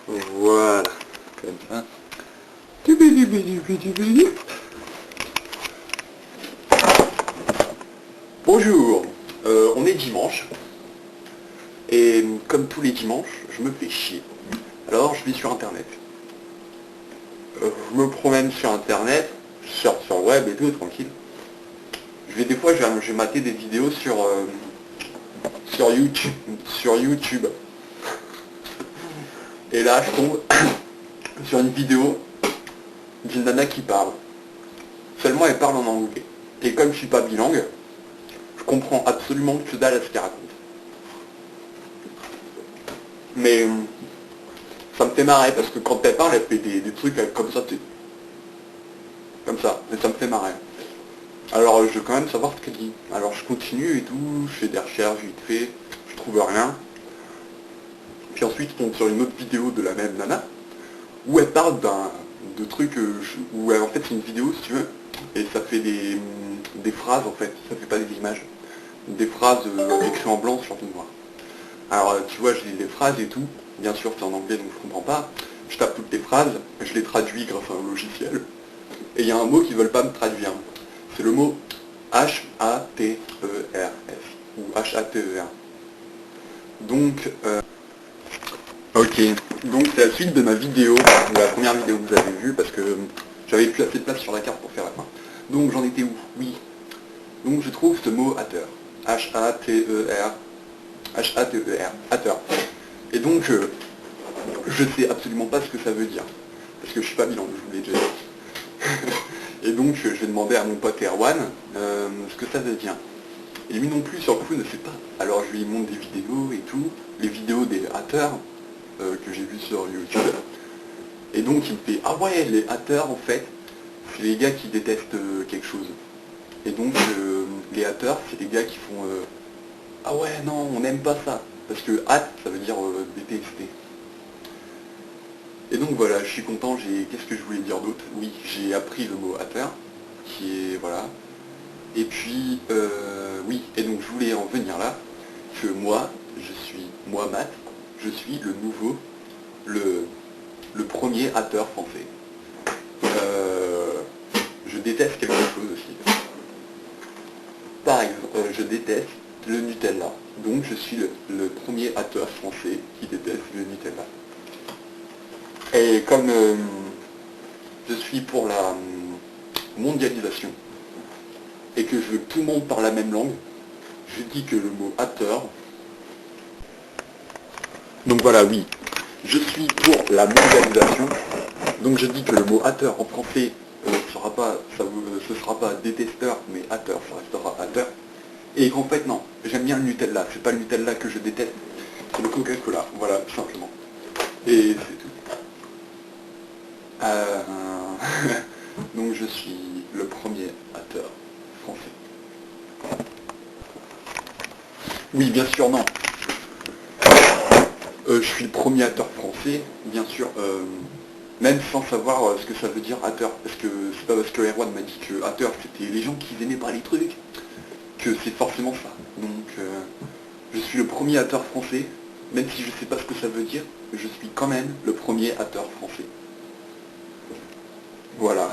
Voilà, comme ça. Bonjour, on est dimanche, et comme tous les dimanches, je me fais chier. Alors je vais sur internet. Je me promène sur internet, je sors sur le web et tout, tranquille. Des fois, je vais mater des vidéos sur YouTube. Sur YouTube. Et là, je tombe sur une vidéo d'une nana qui parle. Seulement, elle parle en anglais. Et comme je suis pas bilingue, je comprends absolument que dalle à ce qu'elle raconte. Mais ça me fait marrer parce que quand elle parle, elle fait des trucs comme ça, comme ça. Et ça me fait marrer. Alors, je veux quand même savoir ce qu'elle dit. Alors, je continue et tout, je fais des recherches vite fait, je trouve rien. Puis ensuite, je tombe sur une autre vidéo de la même nana, où elle parle de trucs, en fait c'est une vidéo si tu veux, et ça fait des phrases en fait, ça fait pas des images, des phrases écrites en blanc sur tout noir. Alors tu vois, je lis les phrases et tout, bien sûr c'est en anglais donc je comprends pas, je tape toutes les phrases, je les traduis grâce à un logiciel, et il y a un mot qu'ils veulent pas me traduire, c'est le mot H-A-T-E-R-S, ou H-A-T-E-R. Donc, ok, donc c'est la suite de ma vidéo, de la première vidéo que vous avez vue, parce que j'avais plus assez de place sur la carte pour faire la fin. Donc j'en étais où? Oui. Donc je trouve ce mot hater. H-A-T-E-R. H-A-T-E-R. Hater. Et donc je sais absolument pas ce que ça veut dire. Parce que je suis pas bilingue, je vous l'ai déjà dit. Et donc je vais demander à mon pote Erwan ce que ça veut dire. Et lui non plus sur le coup ne sait pas. Alors je lui montre des vidéos et tout, les vidéos des haters que j'ai vues sur YouTube. Et donc il me fait ah ouais, les haters en fait, c'est les gars qui détestent quelque chose. Et donc les haters, c'est les gars qui font ah ouais non, on n'aime pas ça. Parce que hate, ça veut dire détester. Et donc voilà, je suis content, qu'est-ce que je voulais dire d'autre? Oui, j'ai appris le mot hater, qui est voilà. Et puis oui, et donc je voulais en venir là, que moi, moi Matt, je suis le nouveau, le premier hater français. Je déteste quelque chose aussi. Par exemple, je déteste le Nutella. Donc je suis le premier hater français qui déteste le Nutella. Et comme je suis pour la mondialisation et que je veux que tout le monde parle la même langue, je dis que le mot hater... Donc voilà, oui, je suis pour la mondialisation, donc je dis que le mot hater en français ce sera pas détesteur, mais hater, ça restera hater. Et qu'en fait non, j'aime bien le Nutella, c'est pas le Nutella que je déteste, c'est le Coca-Cola, voilà, tout simplement. Et c'est tout. Donc je suis le premier hater français. Oui, bien sûr, non. Je suis le premier hater français, bien sûr, même sans savoir ce que ça veut dire hater, parce que c'est pas parce que Erwan m'a dit que hater c'était les gens qui aimaient pas les trucs, que c'est forcément ça. Donc je suis le premier hater français, même si je sais pas ce que ça veut dire, je suis quand même le premier hater français. Voilà.